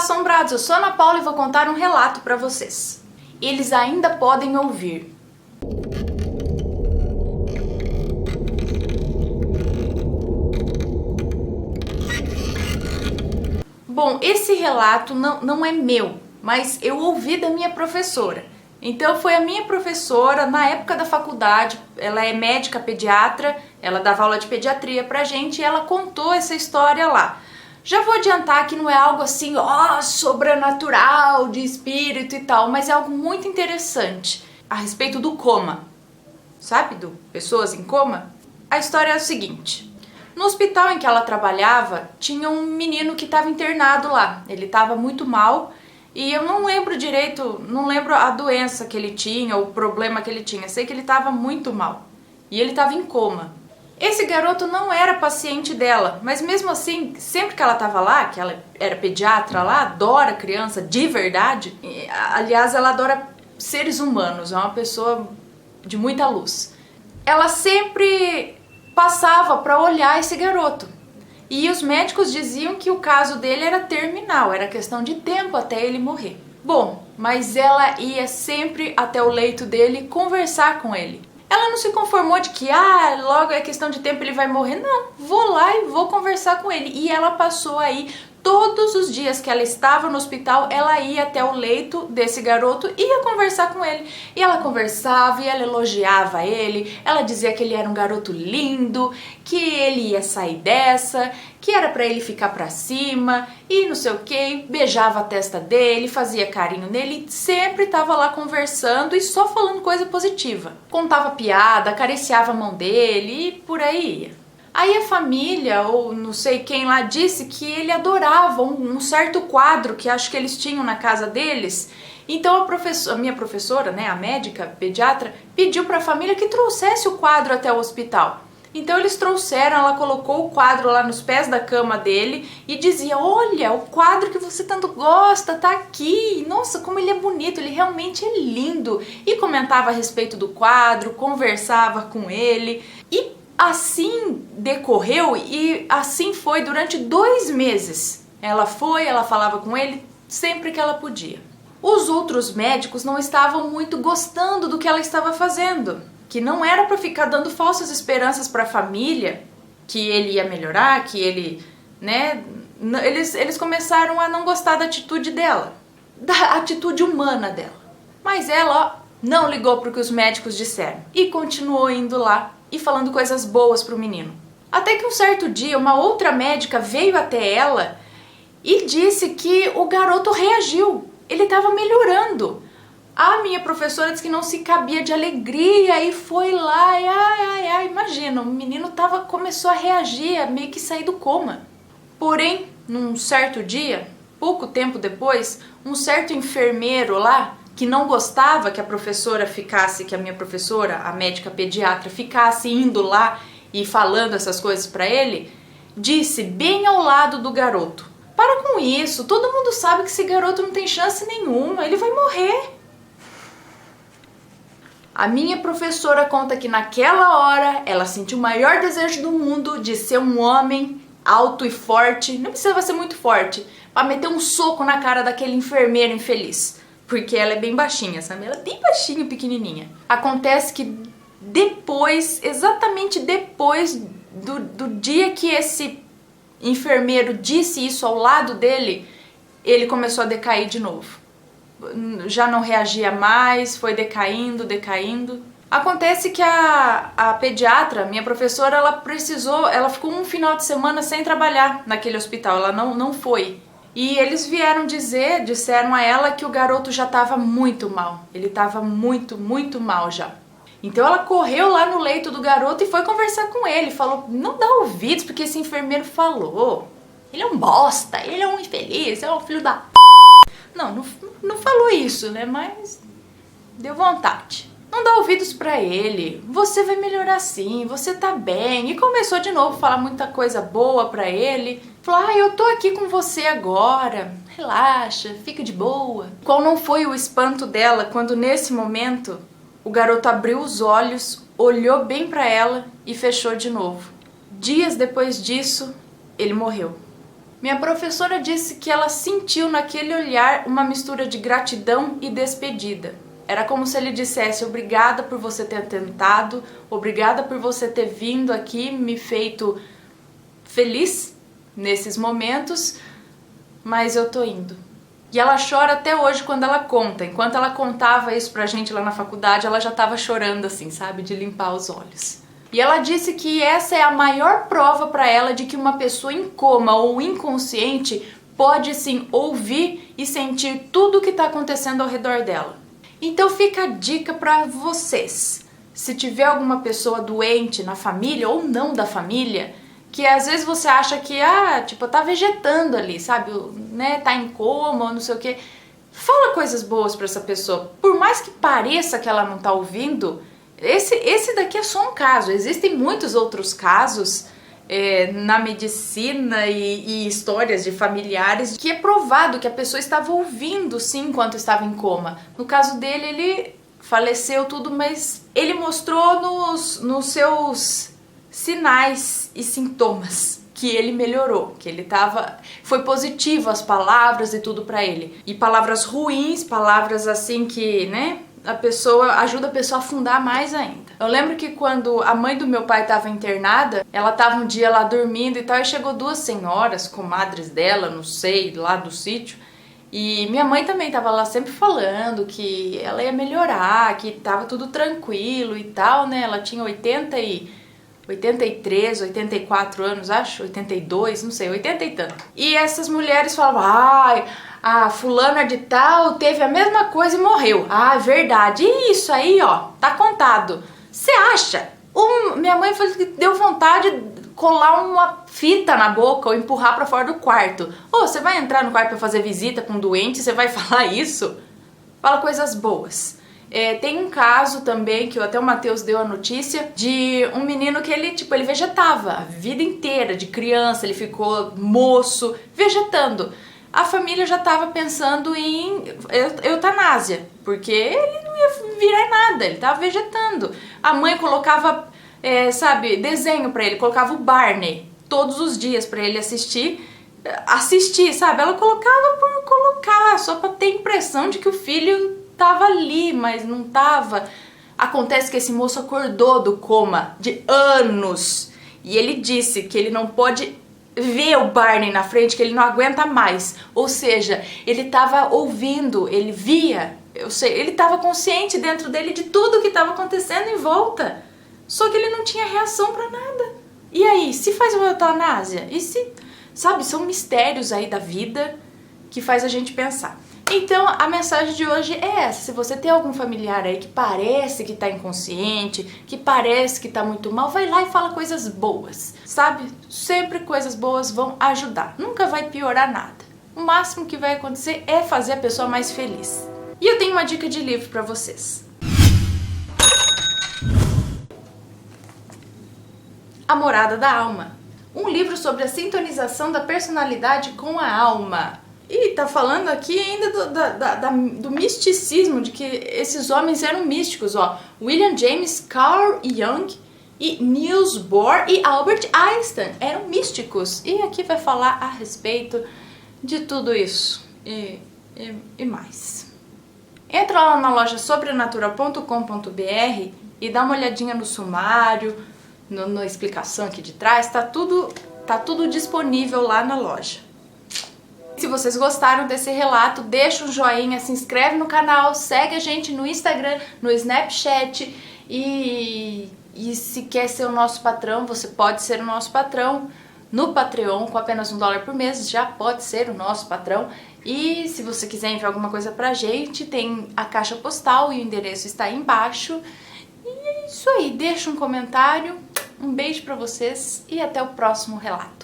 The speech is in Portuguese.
assombrados, eu sou a Ana Paula e vou contar um relato para vocês. Eles ainda podem ouvir. Bom, esse relato não é meu, mas eu ouvi da minha professora. Então foi a minha professora, na época da faculdade, ela é médica pediatra, ela dava aula de pediatria pra gente e ela contou essa história lá. Já vou adiantar que não é algo assim, sobrenatural, de espírito e tal, mas é algo muito interessante a respeito do coma. Sabe, do pessoas em coma? A história é o seguinte: no hospital em que ela trabalhava, tinha um menino que estava internado lá. Ele estava muito mal e eu não lembro direito, não lembro a doença que ele tinha, o problema que ele tinha. Sei que ele estava muito mal e ele estava em coma. Esse garoto não era paciente dela, mas mesmo assim, sempre que ela estava lá, que ela era pediatra lá, adora criança de verdade, aliás, ela adora seres humanos, é uma pessoa de muita luz. Ela sempre passava para olhar esse garoto. E os médicos diziam que o caso dele era terminal, era questão de tempo até ele morrer. Bom, mas ela ia sempre até o leito dele conversar com ele. Ela não se conformou de que, logo é questão de tempo, ele vai morrer. Não, vou lá e vou conversar com ele. E ela passou aí, todos os dias que ela estava no hospital, ela ia até o leito desse garoto e ia conversar com ele. E ela conversava e ela elogiava ele, ela dizia que ele era um garoto lindo, que ele ia sair dessa, que era pra ele ficar pra cima e não sei o que, beijava a testa dele, fazia carinho nele, sempre tava lá conversando e só falando coisa positiva. Contava piada, acariciava a mão dele e por aí ia. Aí a família, ou não sei quem lá, disse que ele adorava um certo quadro que acho que eles tinham na casa deles. Então a minha professora, né, a médica, pediatra, pediu para a família que trouxesse o quadro até o hospital. Então eles trouxeram, ela colocou o quadro lá nos pés da cama dele e dizia: olha, o quadro que você tanto gosta tá aqui, nossa, como ele é bonito, ele realmente é lindo. E comentava a respeito do quadro, conversava com ele e assim decorreu e assim foi durante 2 meses. Ela falava com ele sempre que ela podia. Os outros médicos não estavam muito gostando do que ela estava fazendo, que não era para ficar dando falsas esperanças para a família, que ele ia melhorar, que ele, né, eles começaram a não gostar da atitude dela, da atitude humana dela. Mas ela não ligou para o que os médicos disseram e continuou indo lá e falando coisas boas pro menino. Até que um certo dia uma outra médica veio até ela e disse que o garoto reagiu, ele estava melhorando. A minha professora disse que não se cabia de alegria e foi lá e imagina, o menino começou a reagir, a meio que sair do coma. Porém, num certo dia, pouco tempo depois, um certo enfermeiro lá, que não gostava que a professora ficasse, que a minha professora, a médica pediatra, ficasse indo lá e falando essas coisas para ele, disse bem ao lado do garoto: para com isso, todo mundo sabe que esse garoto não tem chance nenhuma, ele vai morrer. A minha professora conta que naquela hora ela sentiu o maior desejo do mundo de ser um homem alto e forte, não precisava ser muito forte, para meter um soco na cara daquele enfermeiro infeliz. Porque ela é bem baixinha, sabe? Ela é bem baixinha, pequenininha. Acontece que depois, exatamente depois do dia que esse enfermeiro disse isso ao lado dele, ele começou a decair de novo. Já não reagia mais, foi decaindo. Acontece que a pediatra, minha professora, ela ficou um final de semana sem trabalhar naquele hospital, ela não foi. E eles disseram a ela que o garoto já estava muito mal. Ele estava muito mal já. Então ela correu lá no leito do garoto e foi conversar com ele. Falou: não dá ouvidos porque esse enfermeiro falou. Ele é um bosta, ele é um infeliz, é um filho da p... Não falou isso, né? Mas deu vontade. Não dá ouvidos pra ele, você vai melhorar sim, você tá bem. E começou de novo a falar muita coisa boa pra ele. Falou: eu tô aqui com você agora, relaxa, fica de boa. Qual não foi o espanto dela quando nesse momento o garoto abriu os olhos, olhou bem pra ela e fechou de novo. Dias depois disso, ele morreu. Minha professora disse que ela sentiu naquele olhar uma mistura de gratidão e despedida. Era como se ele dissesse: obrigada por você ter tentado, obrigada por você ter vindo aqui, me feito feliz nesses momentos, mas eu tô indo. E ela chora até hoje quando ela conta. Enquanto ela contava isso pra gente lá na faculdade, ela já tava chorando assim, sabe? De limpar os olhos. E ela disse que essa é a maior prova pra ela de que uma pessoa em coma ou inconsciente pode sim ouvir e sentir tudo o que tá acontecendo ao redor dela. Então fica a dica pra vocês. Se tiver alguma pessoa doente na família ou não da família, que às vezes você acha que, tipo, tá vegetando ali, sabe, né, tá em coma ou não sei o que, fala coisas boas pra essa pessoa. Por mais que pareça que ela não tá ouvindo, esse daqui é só um caso. Existem muitos outros casos na medicina e histórias de familiares que é provado que a pessoa estava ouvindo sim enquanto estava em coma. No caso dele, ele faleceu tudo, mas ele mostrou nos seus sinais e sintomas que ele melhorou, que ele foi positivo as palavras e tudo pra ele. E palavras ruins, palavras assim que, né, ajuda a pessoa a afundar mais ainda. Eu lembro que quando a mãe do meu pai estava internada, ela estava um dia lá dormindo e tal, e chegou duas senhoras, comadres dela, não sei, lá do sítio, e minha mãe também estava lá sempre falando que ela ia melhorar, que tava tudo tranquilo e tal, né? Ela tinha 83, 84 anos, acho, 82, não sei, 80 e tanto. E essas mulheres falavam: a fulana de tal teve a mesma coisa e morreu. Ah, verdade. E isso aí, ó, tá contado. Você acha? Minha mãe falou que deu vontade de colar uma fita na boca ou empurrar pra fora do quarto. Você vai entrar no quarto pra fazer visita com um doente e você vai falar isso? Fala coisas boas. Tem um caso também, que até o Matheus deu a notícia, de um menino que ele vegetava a vida inteira, de criança, ele ficou moço, vegetando. A família já estava pensando em eutanásia, porque ele não ia virar nada, ele estava vegetando. A mãe colocava, desenho pra ele, colocava o Barney todos os dias pra ele assistir, sabe? Ela colocava por colocar, só pra ter a impressão de que o filho tava ali, mas não tava. Acontece que esse moço acordou do coma de anos e ele disse que ele não pode ver o Barney na frente, que ele não aguenta mais. Ou seja, ele tava ouvindo, ele via, ele tava consciente dentro dele de tudo que tava acontecendo em volta. Só que ele não tinha reação pra nada. E aí, se faz uma eutanásia? E se, sabe, são mistérios aí da vida que faz a gente pensar. Então, a mensagem de hoje é essa: se você tem algum familiar aí que parece que tá inconsciente, que parece que tá muito mal, vai lá e fala coisas boas, sabe? Sempre coisas boas vão ajudar, nunca vai piorar nada. O máximo que vai acontecer é fazer a pessoa mais feliz. E eu tenho uma dica de livro pra vocês. A Morada da Alma, um livro sobre a sintonização da personalidade com a alma. E tá falando aqui ainda do misticismo, de que esses homens eram místicos, ó. William James, Carl Jung e Niels Bohr e Albert Einstein eram místicos. E aqui vai falar a respeito de tudo isso e mais. Entra lá na loja sobrenatural.com.br e dá uma olhadinha no sumário, na explicação aqui de trás, tá tudo disponível lá na loja. Se vocês gostaram desse relato, deixa um joinha, se inscreve no canal, segue a gente no Instagram, no Snapchat e se quer ser o nosso patrão, você pode ser o nosso patrão no Patreon com apenas $1 por mês, já pode ser o nosso patrão. E se você quiser enviar alguma coisa pra gente, tem a caixa postal e o endereço está aí embaixo. E é isso aí, deixa um comentário, um beijo pra vocês e até o próximo relato.